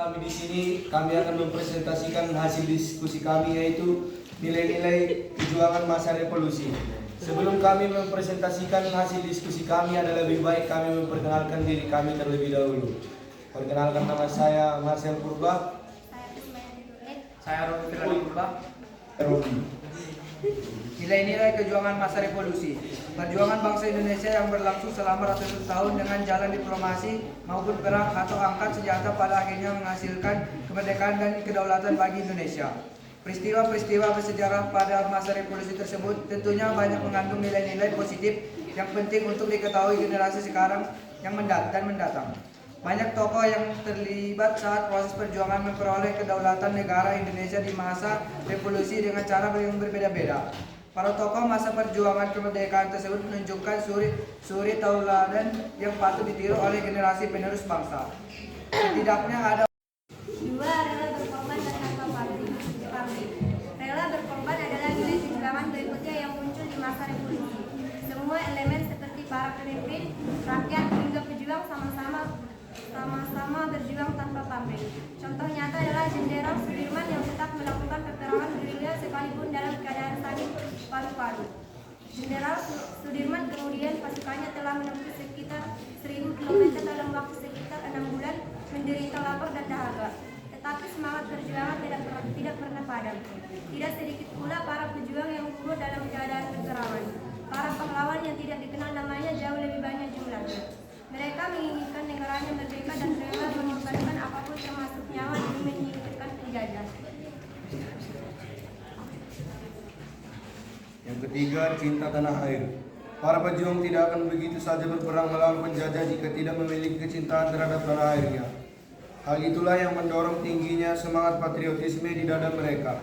kami di sini, kami akan mempresentasikan hasil diskusi kami, yaitu nilai-nilai perjuangan masa revolusi. Sebelum kami mempresentasikan hasil diskusi kami, adalah lebih baik kami memperkenalkan diri kami terlebih dahulu. Perkenalkan, nama saya Marcel Purba. Saya Robi Firly Purba. Robi. Nilai-nilai kejuangan masa revolusi. Perjuangan bangsa Indonesia yang berlangsung selama ratusan tahun dengan jalan diplomasi maupun perang atau angkat senjata pada akhirnya menghasilkan kemerdekaan dan kedaulatan bagi Indonesia. Peristiwa-peristiwa bersejarah pada masa revolusi tersebut tentunya banyak mengandung nilai-nilai positif yang penting untuk diketahui generasi sekarang yang mendatang. Banyak tokoh yang terlibat saat proses perjuangan memperoleh kedaulatan negara Indonesia di masa revolusi dengan cara yang berbeda-beda. Para tokoh masa perjuangan kemerdekaan tersebut menunjukkan suri tauladan yang patut ditiru oleh generasi penerus bangsa. Setidaknya ada dua, rela berkorban dan tanpa pamrih. Rela berkorban adalah nilai kejuangan berikutnya yang muncul di masa revolusi. Semua elemen seperti para pemimpin, rakyat hingga pejuang sama-sama berjuang tanpa pamrih. Contoh nyata adalah Jenderal Sudirman yang tetap melakukan peperangan gerilya sekalipun dalam keadaan sakit paru-paru. Jenderal Sudirman kemudian pasukannya telah menempuh sekitar 1000 km dalam waktu sekitar 6 bulan, menderita lapar dan dahaga. Tetapi semangat perjuangan tidak pernah padam. Tidak sedikit pula para pejuang yang gugur dalam keadaan peperangan. Para pahlawan yang tidak dikenal namanya jauh lebih banyak jumlahnya. Mereka menginginkan negaranya merdeka dan rela mengorbankan apapun termasuk nyawa demi menyingkirkan penjajah. Yang ketiga, cinta tanah air. Para pejuang tidak akan begitu saja berperang melawan penjajah jika tidak memiliki kecintaan terhadap tanah airnya. Hal itulah yang mendorong tingginya semangat patriotisme di dada mereka.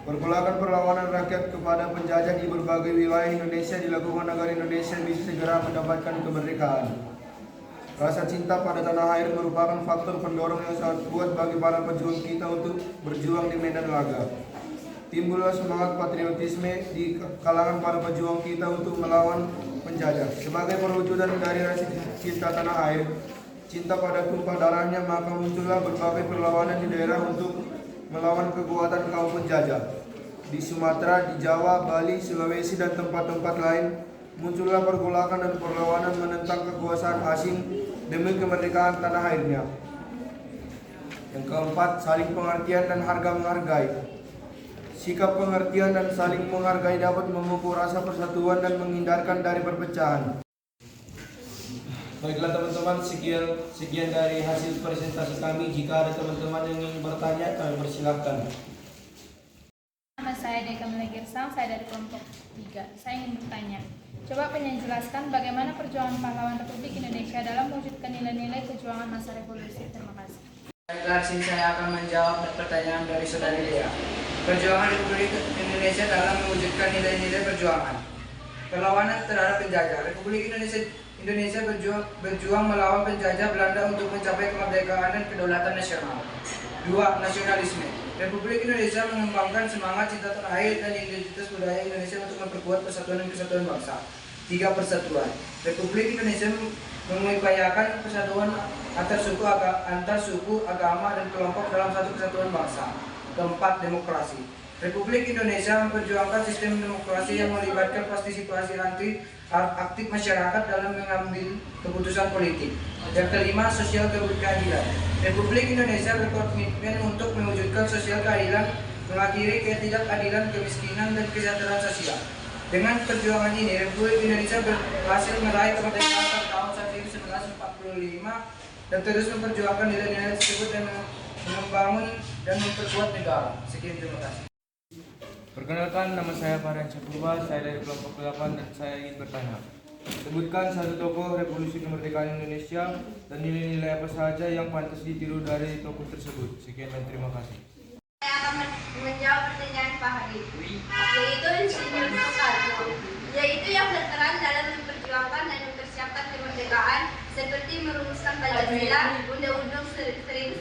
Pergolakan perlawanan rakyat kepada penjajah di berbagai wilayah Indonesia dilakukan agar Indonesia bisa segera mendapatkan kemerdekaan. Rasa cinta pada tanah air merupakan faktor pendorong yang sangat kuat bagi para pejuang kita untuk berjuang di medan laga. Timbullah semangat patriotisme di kalangan para pejuang kita untuk melawan penjajah. Sebagai perwujudan dari rasa cinta tanah air, cinta pada tumpah darahnya, maka muncullah berbagai perlawanan di daerah untuk melawan kekuatan kaum penjajah. Di Sumatera, di Jawa, Bali, Sulawesi, dan tempat-tempat lain, muncullah pergolakan dan perlawanan menentang kekuasaan asing demi kemerdekaan tanah airnya. Yang keempat, saling pengertian dan harga menghargai. Sikap pengertian dan saling menghargai dapat memupuk rasa persatuan dan menghindarkan dari perpecahan. Baiklah teman-teman, sekian dari hasil presentasi kami. Jika ada teman-teman yang ingin bertanya, kami persilahkan. Nama saya Deka Melegirsang, saya dari kelompok 3. Saya ingin bertanya, coba penyanyi jelaskan bagaimana perjuangan pahlawan Republik Indonesia dalam mewujudkan nilai-nilai kejuangan masa revolusi. Terima kasih. saya akan menjawab pertanyaan dari Saudari Dea. Perjuangan Republik Indonesia dalam mewujudkan nilai-nilai perjuangan. Perlawanan terhadap penjajah. Republik Indonesia berjuang melawan penjajah Belanda untuk mencapai kemerdekaan dan kedaulatan nasional. 2. Nasionalisme. Republik Indonesia mengembangkan semangat cinta tanah air dan identitas budaya Indonesia untuk memperkuat persatuan dan kesatuan bangsa. 3. Persatuan. Republik Indonesia mengupayakan persatuan antar suku, agama, dan kelompok dalam satu kesatuan bangsa. 4. Demokrasi. Republik Indonesia memperjuangkan sistem demokrasi yang melibatkan partisipasi aktif masyarakat dalam mengambil keputusan politik. Yang 5. Sosial keadilan. Republik Indonesia berkomitmen untuk mewujudkan sosial keadilan, mengakhiri ketidakadilan, kemiskinan, dan kesejahteraan sosial. Dengan perjuangan ini, Republik Indonesia berhasil meraih kemerdekaan pada tahun 1945 dan terus memperjuangkan nilai-nilai tersebut dan membangun dan memperkuat negara. Sekian, terima kasih. Perkenalkan, nama saya Farhan Syapurba, saya dari kelompok 8 dan saya ingin bertanya. Sebutkan satu tokoh revolusi kemerdekaan Indonesia dan nilai-nilai apa saja yang pantas ditiru dari tokoh tersebut. Sekian dan terima kasih. Saya akan menjawab pertanyaan Pak Hari, yaitu Insinyur Soekarno, yaitu yang berperan dalam memperjuangkan dan mempersiapkan kemerdekaan seperti merumuskan Pancasila, Undang-Undang 1945,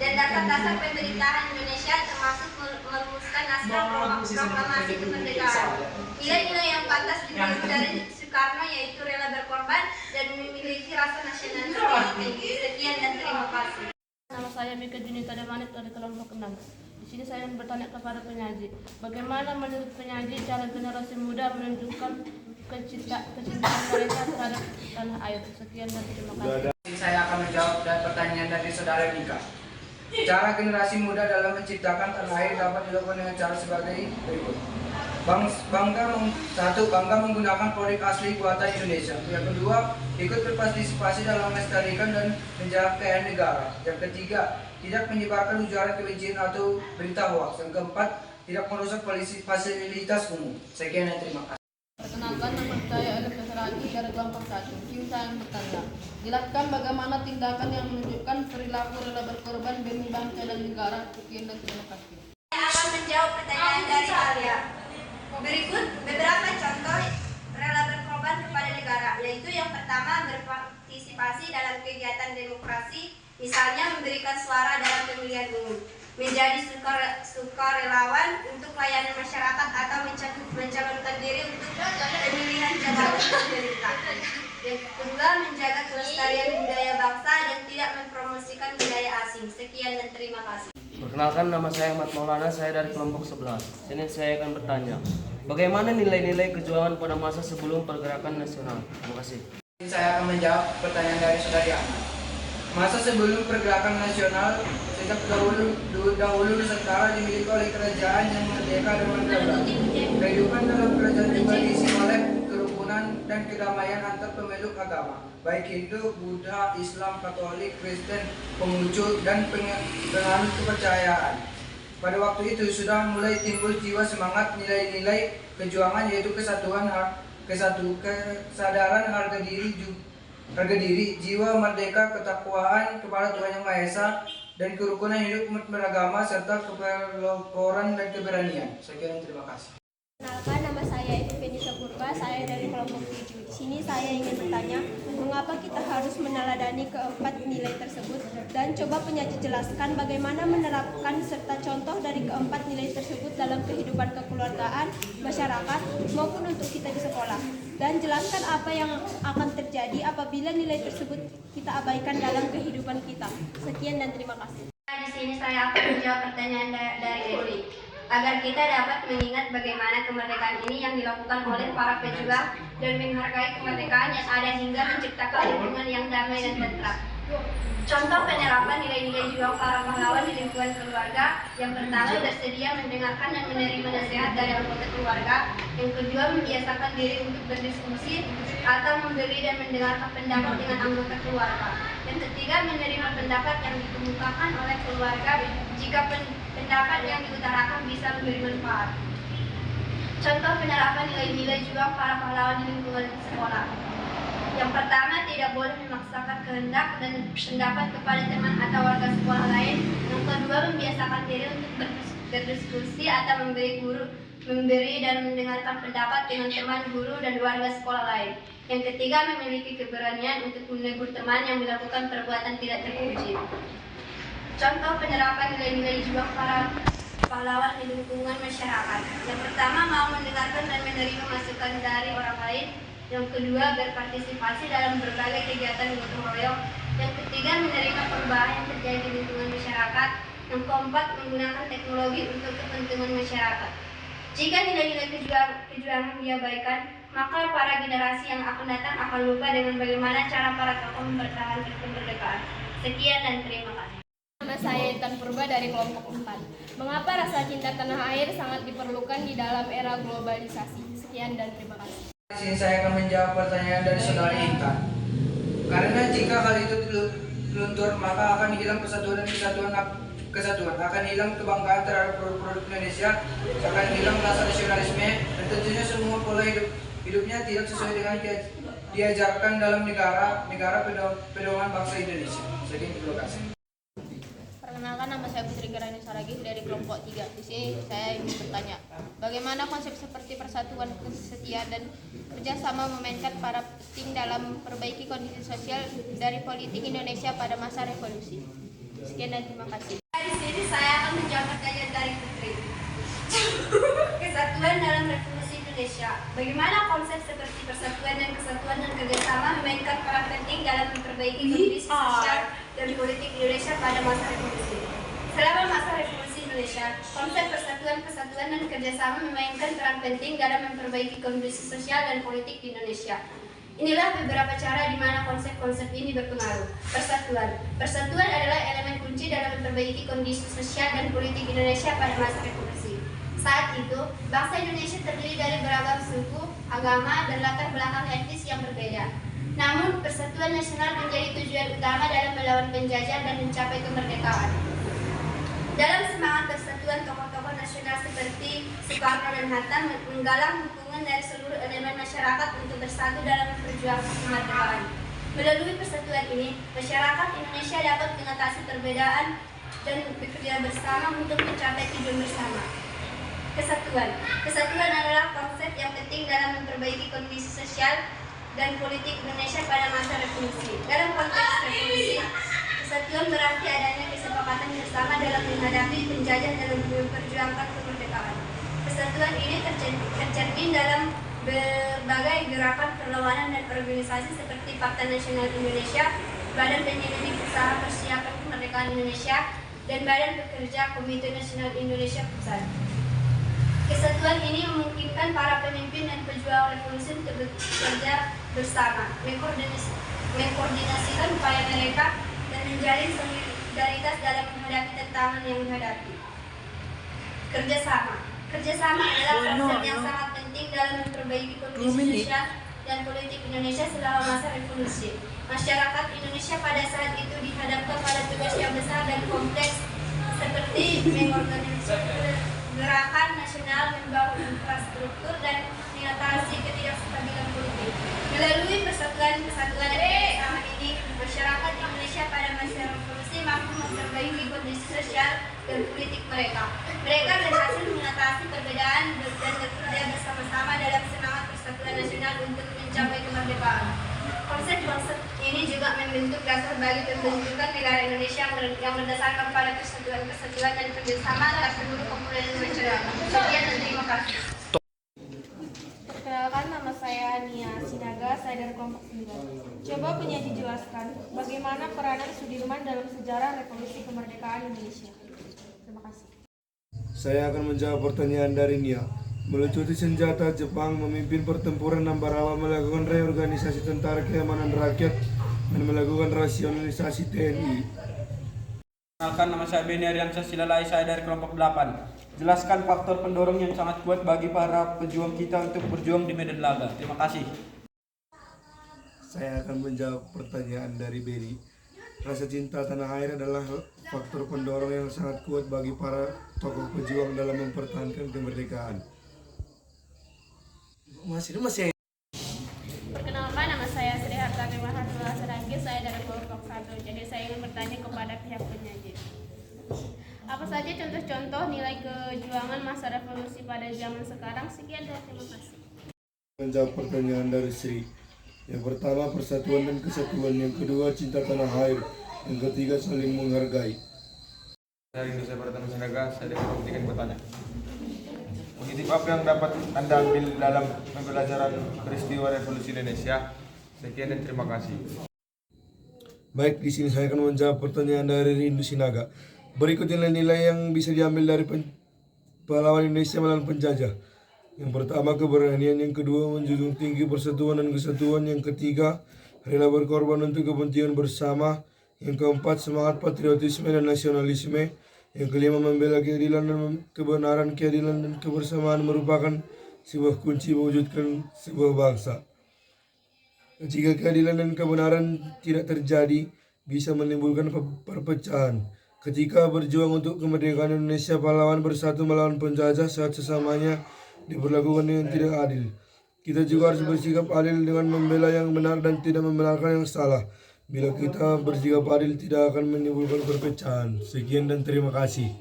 dan dasar-dasar pemerintahan Indonesia, termasuk merumuskan naskah proklamasi kemerdekaan. Nilai-nilai yang pantas ditiru dari Soekarno yaitu rela berkorban dan memiliki rasa nasionalisme yang tinggi. Sekian dan terima kasih. saya Mika Junita Demanit dari kelompok 6. Di sini saya ingin bertanya kepada penyaji, bagaimana menurut penyaji cara generasi muda menunjukkan kecintaan mereka terhadap tanah air? Sekian dan terima kasih. Saya akan menjawab dan pertanyaan dari saudara Mika. Cara generasi muda dalam menciptakan tanah air dapat dilakukan dengan cara sebagai berikut. Bangga menggunakan produk asli buatan Indonesia. Yang kedua, ikut berpartisipasi dalam melestarikan dan menjaga kekayaan negara. Yang ketiga, tidak menyebarkan ujaran kebencian atau berita hoax. Yang keempat, tidak merusak fasilitas umum. Sekian dan terima kasih. Perkenalkan, nama saya Elif Kesaragi dari kelompok 1. Kini saya bertanya, jelaskan bagaimana tindakan yang menunjukkan perilaku rela berkorban demi bangsa dan negara. Sekian dan terima kasih. Saya akan menjawab pertanyaan dari kalian. Berikut beberapa contoh rela berkorban kepada negara, yaitu yang pertama berpartisipasi dalam kegiatan demokrasi, misalnya memberikan suara dalam pemilihan umum, menjadi sukarelawan untuk layanan masyarakat atau mencalonkan diri untuk pemilihan jabatan pemerintah. Yang kedua, menjaga kelestarian budaya bangsa dan tidak mempromosikan budaya asing. Sekian dan terima kasih. Perkenalkan, nama saya Ahmad Maulana, saya dari kelompok 11. Sini saya akan bertanya, bagaimana nilai-nilai kejuangan pada masa sebelum pergerakan nasional? Terima kasih. Saya akan menjawab pertanyaan dari saudari Ahmad. Masa sebelum pergerakan nasional, sejak dahulu Nusantara dimiliki oleh kerajaan yang merdeka dan berdaulat. Kehidupan dalam kerajaan juga diisi oleh kerukunan dan kedamaian antar pemeluk agama, baik Hindu, Buddha, Islam, Katolik, Kristen, Konghucu, dan penganut kepercayaan. Pada waktu itu sudah mulai timbul jiwa semangat nilai-nilai kejuangan, yaitu kesadaran harga diri, jiwa merdeka, ketakwaan kepada Tuhan Yang Maha Esa, dan kerukunan hidup umat beragama serta kepeloporan dan keberanian. Sekian, terima kasih. Perkenalkan, nama saya Ibu Fenisa Purba, saya dari kelompok 7. Di sini saya ingin bertanya, mengapa kita harus meneladani keempat nilai tersebut, dan coba penyaji jelaskan bagaimana menerapkan serta contoh dari keempat nilai tersebut dalam kehidupan kekeluargaan, masyarakat, maupun untuk kita di sekolah. Dan jelaskan apa yang akan terjadi apabila nilai tersebut kita abaikan dalam kehidupan kita. Sekian dan terima kasih. Di sini saya akan menjawab pertanyaan dari Edi. Agar kita dapat mengingat bagaimana kemerdekaan ini yang dilakukan oleh para pejuang dan menghargai kemerdekaan yang ada hingga menciptakan lingkungan yang damai dan tentram. Contoh penerapan nilai-nilai juang para pahlawan di lingkungan keluarga. Yang pertama, bersedia mendengarkan dan menerima nasihat dari anggota keluarga. Yang kedua, membiasakan diri untuk berdiskusi atau memberi dan mendengarkan pendapat dengan anggota keluarga. Yang ketiga, menerima pendapat yang dikemukakan oleh keluarga jika pendapat yang diutarakan bisa memberi manfaat. Contoh penerapan nilai-nilai juang para pahlawan di lingkungan sekolah. Yang pertama, tidak boleh memaksakan kehendak dan pendapat kepada teman atau warga sekolah lain. Yang kedua, membiasakan diri untuk berdiskusi atau memberi dan mendengarkan pendapat dengan teman, guru, dan warga sekolah lain. Yang ketiga, memiliki keberanian untuk menegur teman yang melakukan perbuatan tidak terpuji. Contoh penerapan nilai-nilai juang para pahlawan di lingkungan masyarakat. Yang pertama, mau mendengarkan dan menerima masukan dari orang lain. Yang kedua, berpartisipasi dalam berbagai kegiatan gotong royong. Yang ketiga, menerima perubahan yang terjadi di lingkungan masyarakat. Yang keempat, menggunakan teknologi untuk kepentingan masyarakat. Jika nilai-nilai kejuangan diabaikan, maka para generasi yang akan datang akan lupa dengan bagaimana cara para tokoh mempertahankan kemerdekaan. Sekian dan terima kasih. Nama saya Intan Purba dari kelompok 4. Mengapa rasa cinta tanah air sangat diperlukan di dalam era globalisasi? Sekian dan terima kasih. Di sini saya akan menjawab pertanyaan dari saudari Intan. Karena jika hal itu luntur, maka akan hilang kesatuan, akan hilang kebanggaan terhadap produk-produk Indonesia, akan hilang rasa nasionalisme, dan tentunya semua pola hidupnya tidak sesuai dengan diajarkan dalam negara pedoman bangsa Indonesia. Sekian, terima kasih. Perkenalkan, nama saya Putri Garani Saragih dari kelompok 3. Di sini saya ingin bertanya, bagaimana konsep seperti persatuan, kesetiaan, dan kerjasama memainkan peran penting dalam memperbaiki kondisi sosial dari politik Indonesia pada masa revolusi? Sekian dan terima kasih. Di sini saya akan menjawab pertanyaan dari Putri. Kesatuan dalam revolusi Indonesia. Bagaimana konsep seperti persatuan dan kesatuan dan kerjasama memainkan peran penting dalam memperbaiki kondisi sosial dan politik Indonesia pada masa revolusi. Selama masa revolusi Indonesia, konsep persatuan dan kerjasama memainkan peran penting dalam memperbaiki kondisi sosial dan politik di Indonesia. Inilah beberapa cara di mana konsep-konsep ini berpengaruh. Persatuan adalah elemen kunci dalam memperbaiki kondisi sosial dan politik Indonesia pada masa revolusi. Saat itu, bangsa Indonesia terdiri dari beragam suku, agama, dan latar belakang etnis yang berbeda. Namun, persatuan nasional menjadi tujuan utama dalam melawan penjajah dan mencapai kemerdekaan. Dalam semangat persatuan, tokoh-tokoh nasional seperti Soekarno dan Hatta menggalang dukungan dari seluruh elemen masyarakat untuk bersatu dalam memperjuangkan kemerdekaan. Melalui persatuan ini, masyarakat Indonesia dapat mengatasi perbedaan dan bekerja bersama untuk mencapai tujuan bersama. Kesatuan adalah konsep yang penting dalam memperbaiki kondisi sosial dan politik Indonesia pada masa revolusi. Dalam konteks revolusi, kesatuan berarti adanya kesepakatan bersama dalam menghadapi penjajah dalam memperjuangkan kemerdekaan. Kesatuan ini tercermin dalam berbagai gerakan perlawanan dan organisasi seperti Partai Nasional Indonesia, Badan Penyelidik Usaha Persiapan Kemerdekaan Indonesia, dan Badan Pekerja Komite Nasional Indonesia Pusat. Kesatuan ini memungkinkan para pemimpin dan pejuang revolusi untuk bekerja bersama, mengkoordinasikan upaya mereka, dan menjalin solidaritas dalam menghadapi tantangan yang dihadapi. Kerjasama adalah konsep yang sangat penting dalam memperbaiki kondisi sosial dan politik Indonesia selama masa revolusi. Masyarakat Indonesia pada saat itu dihadapkan pada tugas yang besar dan kompleks seperti mengorganisasi gerakan nasional, membangun infrastruktur, dan mengatasi ketidakstabilan politik. Melalui persatuan dan kerjasama ini, masyarakat Indonesia pada masa revolusi mampu memperbaiki kondisi sosial dan politik mereka. Mereka berhasil mengatasi perbedaan dan bekerja bersama-sama dalam semangat persatuan nasional untuk mencapai kemerdekaan. Konsep ini juga membentuk dasar bagi pembentukan negara Indonesia yang berdasarkan pada persatuan dan kerjasama antara seluruh komponen masyarakat. Sekian dan terima kasih. Perkenalkan, nama saya Nia Sinaga, saya dari kelompok 9. Coba penyaji jelaskan bagaimana peranan Sudirman dalam sejarah revolusi kemerdekaan Indonesia. Terima kasih. Saya akan menjawab pertanyaan dari Nia. Melucuti senjata, Jepang memimpin pertempuran Ambarawa, melakukan reorganisasi tentara keamanan rakyat, dan melakukan rasionalisasi TNI. Perkenalkan, nama saya Beni Ariansyah Silalai, saya dari kelompok 8. Jelaskan faktor pendorong yang sangat kuat bagi para pejuang kita untuk berjuang di medan laga. Terima kasih. Saya akan menjawab pertanyaan dari Beni. Rasa cinta tanah air adalah faktor pendorong yang sangat kuat bagi para tokoh pejuang dalam mempertahankan kemerdekaan. Masih. Perkenalkan, nama saya Sri Hartati Mahatula Seranggi, saya dari kelompok 1. Jadi saya ingin bertanya kepada pihak penyaji. Apa saja contoh-contoh nilai kejuangan masa revolusi pada zaman sekarang? Sekian dan terima kasih. Menjawab pertanyaan dari Sri. Yang pertama, persatuan dan kesatuan. Yang kedua, cinta tanah air. Yang ketiga, saling menghargai. Dari Indonesia Pertama Sinaga, saya ingin bertanya. Positif apa yang dapat Anda ambil dalam pembelajaran peristiwa revolusi Indonesia? Sekian dan terima kasih. Baik, di sini saya akan menjawab pertanyaan dari Rindu Sinaga. Berikut nilai-nilai yang bisa diambil dari pahlawan Indonesia melawan penjajah. Yang pertama, keberanian. Yang kedua, menjunjung tinggi persatuan dan kesatuan. Yang ketiga, rela berkorban untuk kepentingan bersama. Yang keempat, semangat patriotisme dan nasionalisme. Yang kelima, membela keadilan dan kebenaran. Keadilan dan kebersamaan merupakan sebuah kunci mewujudkan sebuah bangsa. Jika keadilan dan kebenaran tidak terjadi, bisa menimbulkan perpecahan. Ketika berjuang untuk kemerdekaan Indonesia, pahlawan bersatu melawan penjajah saat sesamanya diperlakukan dengan tidak adil. Kita juga harus bersikap adil dengan membela yang benar dan tidak membenarkan yang salah. Bila kita bersikap adil, tidak akan menimbulkan perpecahan. Sekian dan terima kasih.